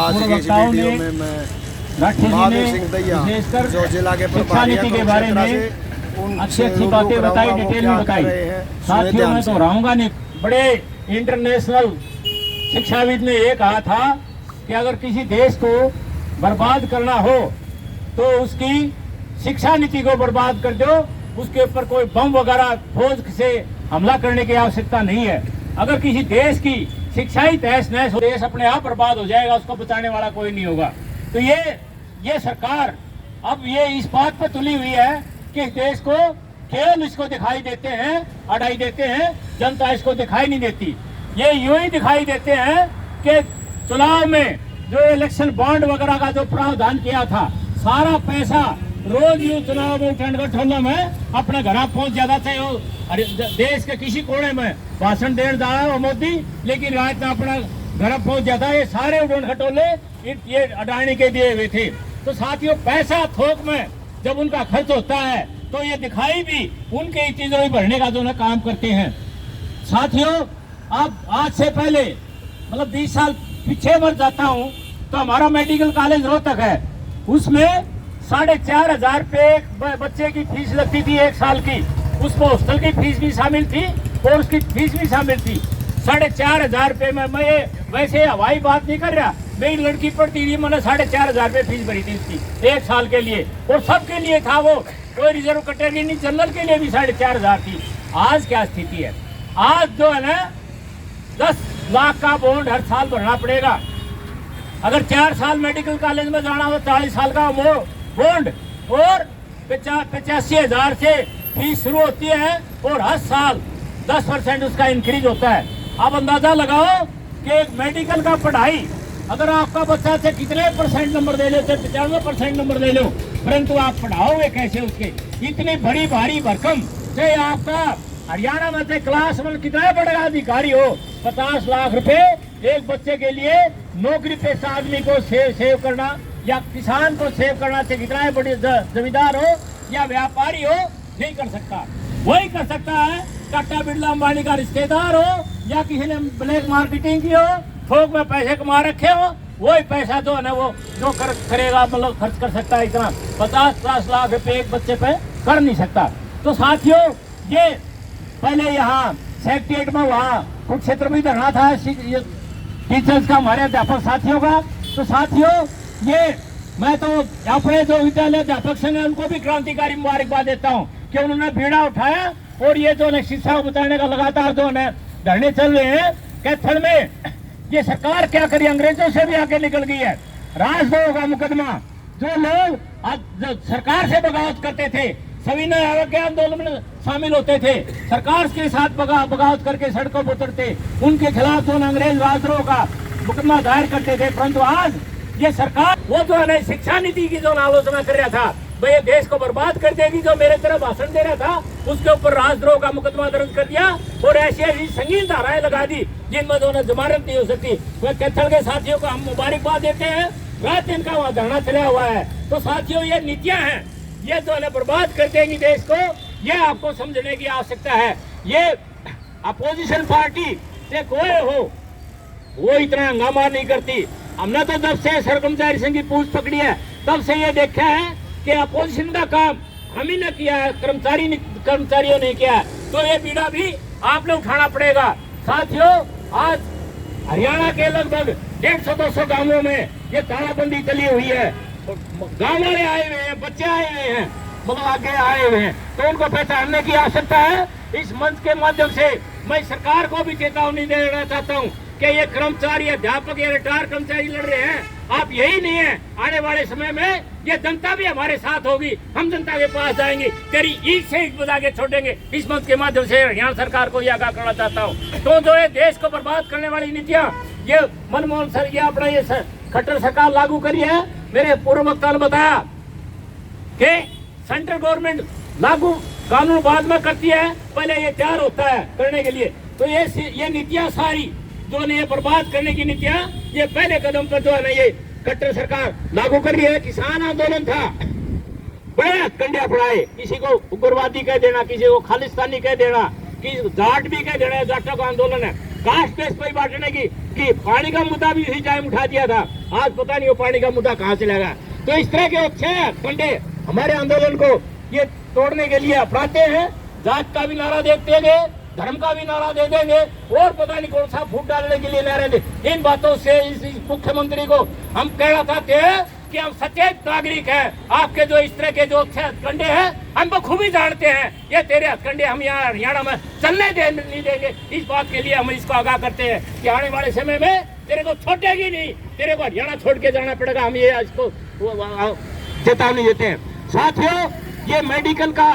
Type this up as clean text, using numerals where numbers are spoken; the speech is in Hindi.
आज की इस वीडियो में मैं महावीर सिंह दैया जो जिला के प्रभारी के बारे में अच्छी अच्छी बातें बताई, डिटेल में बताई। साथियों मैं दोहराऊंगा नहीं, बड़े इंटरनेशनल शिक्षाविद ने ये कहा था कि अगर किसी देश को बर्बाद करना हो तो उसकी शिक्षा नीति को बर्बाद कर दो, उसके ऊपर कोई बम वगैरह फौज से हमला करने की आवश्यकता नहीं है। अगर किसी देश की शिक्षा ही तहस नहस हो, देश अपने आप बर्बाद हो जाएगा, उसको बचाने वाला कोई नहीं होगा। तो ये सरकार अब ये इस बात पर तुली हुई है कि देश को केवल इसको दिखाई देते हैं, अड़ाई देते हैं, जनता इसको दिखाई नहीं देती। ये यूं ही दिखाई देते हैं कि चुनाव में जो इलेक्शन बॉन्ड वगैरह का जो प्रावधान किया था, सारा पैसा रोज यूं चुनाव में ठंडा में अपने घर पहुंच जाता था। देश के किसी कोने में भाषण देने जा रहा है मोदी, लेकिन रात में अपना घर पहुंच जाता है। ये सारे उड़न खटोले ये अडानी के दिए हुए थे। तो साथियों, पैसा थोक में जब उनका खर्च होता है तो ये दिखाई भी उनके चीजों में भरने का जो ना काम करते हैं। साथियों, अब आज से पहले मतलब 20 साल पीछे बढ़ जाता हूँ तो हमारा मेडिकल कॉलेज रोहतक है, उसमें 4,500 रुपये बच्चे की फीस लगती थी 1 साल की। उसमें हॉस्टल की फीस भी शामिल थी और उसकी फीस भी शामिल थी। 4,500 रुपये में मैं ये वैसे हवाई बात नहीं कर रहा, मेरी लड़की पढ़ती थी, मैंने 4,500 रुपये फीस भरी थी उसकी 1 साल के लिए, और सबके लिए था वो, कोई रिजर्व कैटेगरी नहीं, जनरल के लिए भी 4,500 थी। आज क्या स्थिति है? आज जो है ना 10 लाख का बॉन्ड हर साल भरना पड़ेगा। अगर 4 साल मेडिकल कॉलेज में जाना हो 40 साल का बॉन्ड, और 85,000 से फीस शुरू होती है और हर साल 10% उसका इंक्रीज होता है। आप अंदाजा लगाओ कि एक मेडिकल का पढ़ाई अगर आपका बच्चा से कितने % नंबर दे लो, 95% नंबर दे लो, परंतु आप पढ़ाओगे कैसे उसके? इतनी बड़ी भारी भरकम से आपका हरियाणा में से क्लास में कितना बड़ा अधिकारी हो, 50 लाख रुपए एक बच्चे के लिए नौकरी पेशा आदमी को सेव करना, या किसान को सेव करना चाहिए, कितना बड़े जमींदार हो या व्यापारी हो नहीं कर सकता। वही कर सकता है टाटा बिरला अंबानी का रिश्तेदार हो या किसी ने ब्लैक मार्केटिंग की हो, थोक में पैसे कमा रखे हो, वही पैसा जो है ना वो जो करेगा, मतलब खर्च कर सकता है। इतना 50-50 लाख रुपए एक बच्चे पे कर नहीं सकता। तो साथियों, ये पहले यहाँ सेक्रेटरीट में वहाँ कुरुक्षेत्र में धरना था टीचर्स का, हमारे अध्यापक साथियों का। तो साथियों, ये मैं तो अपने जो विद्यालय अध्यापक संघ है उनको भी क्रांतिकारी मुबारकबाद देता हूँ कि उन्होंने बीड़ा उठाया और ये जो शिक्षा को बताने का लगातार जो धरने चल रहे हैं। कैथल में ये सरकार क्या करी, अंग्रेजों से भी आगे निकल गई है। राजद्रोह का मुकदमा, जो लोग जो सरकार से बगावत करते थे, सविनय अवज्ञा आंदोलन में शामिल होते थे, सरकार के साथ बगावत करके सड़कों पर उतरते, उनके खिलाफ जो अंग्रेज राजद्रोह का मुकदमा दायर करते थे। परंतु आज ये सरकार वो जो है शिक्षा नीति की जो आलोचना कर रहा था, भाई ये देश को बर्बाद कर देगी, जो मेरे तरफ भाषण दे रहा था, उसके ऊपर राजद्रोह का मुकदमा दर्ज कर दिया और ऐसी ऐसी संगीन धाराएं लगा दी जिनमें दोनों जमानत नहीं हो सकती। वह कैथल के साथियों को हम मुबारकबाद देते हैं, रात दिन का वहाँ धरना चला हुआ है। तो साथियों, ये नीतियां हैं, ये जो है बर्बाद कर देंगी देश को, ये आपको समझने की आवश्यकता है। ये अपोजिशन पार्टी से कोई हो वो इतना हंगामा नहीं करती। हमने तो जब से कर्मचारी संघ की पूछ पकड़ी है तब से ये देखा है कि अपोजिशन का काम हम ही ने किया है, कर्मचारियों ने किया है। तो ये बीड़ा भी आपने उठाना पड़ेगा। साथियों, आज हरियाणा के लगभग 150-200 गांवों में ये तालाबंदी चली हुई है। गांव वाले आए हुए हैं, बच्चे आए हुए हैं, मतलब आगे आए हुए हैं, तो उनको पहचानने की आवश्यकता है। इस मंच के माध्यम से मैं सरकार को भी चेतावनी देना चाहता हूँ कि ये कर्मचारी, अध्यापक या रिटायर कर्मचारी लड़ रहे हैं, आप यही नहीं है, आने वाले समय में ये जनता भी हमारे साथ होगी, हम जनता के पास जाएंगे, तेरी ईट से ईट बजा के छोड़ेंगे। इस मंच के माध्यम से हरियाणा सरकार को यह आगाह करना चाहता हूँ। तो जो है देश को बर्बाद करने वाली नीतियाँ, ये मनमोहन सर ये अपना ये खट्टर सरकार लागू करी है। मेरे पूर्व वक्ता ने बताया कि सेंट्रल गवर्नमेंट लागू कानून बाद में करती है, पहले ये तैयार होता है करने के लिए। तो ये नीतियाँ सारी जो ने बर्बाद करने की नीतियाँ, ये पहले कदम पर जो है ना ये खट्टर सरकार लागू कर रही है। किसान आंदोलन था, बड़े कंडे पड़ाए, किसी को उग्रवादी कह देना, किसी को खालिस्तानी कह देना, कि जाट भी कह देना, जाटों का आंदोलन है, कास्ट बेस पर बांटने की की पानी का मुद्दा भी इसी टाइम उठा दिया था, आज पता नहीं वो पानी का मुद्दा कहाँ से लगा। तो इस तरह के अच्छे कंडे हमारे आंदोलन को ये तोड़ने के लिए अपनाते हैं। जात का भी नारा देते गए, धर्म का भी नारा दे देंगे और पता नहीं कौन सा फूट डालने के लिए नारे दे। इन बातों से इस मुख्यमंत्री को हम कहना चाहते हैं कि हम सचेत नागरिक हैं। आपके जो इस तरह के जो हथकंडे हैं हम बखूबी जानते हैं, ये तेरे हथकंडे हम यहाँ हरियाणा में चलने नहीं देंगे। इस बात के लिए हम इसको आगाह करते हैं कि आने वाले समय में तेरे को छोड़ेगी नहीं, तेरे को हरियाणा छोड़ के जाना पड़ेगा। हम ये इसको चेतावनी देते हैं। साथियों, ये मेडिकल का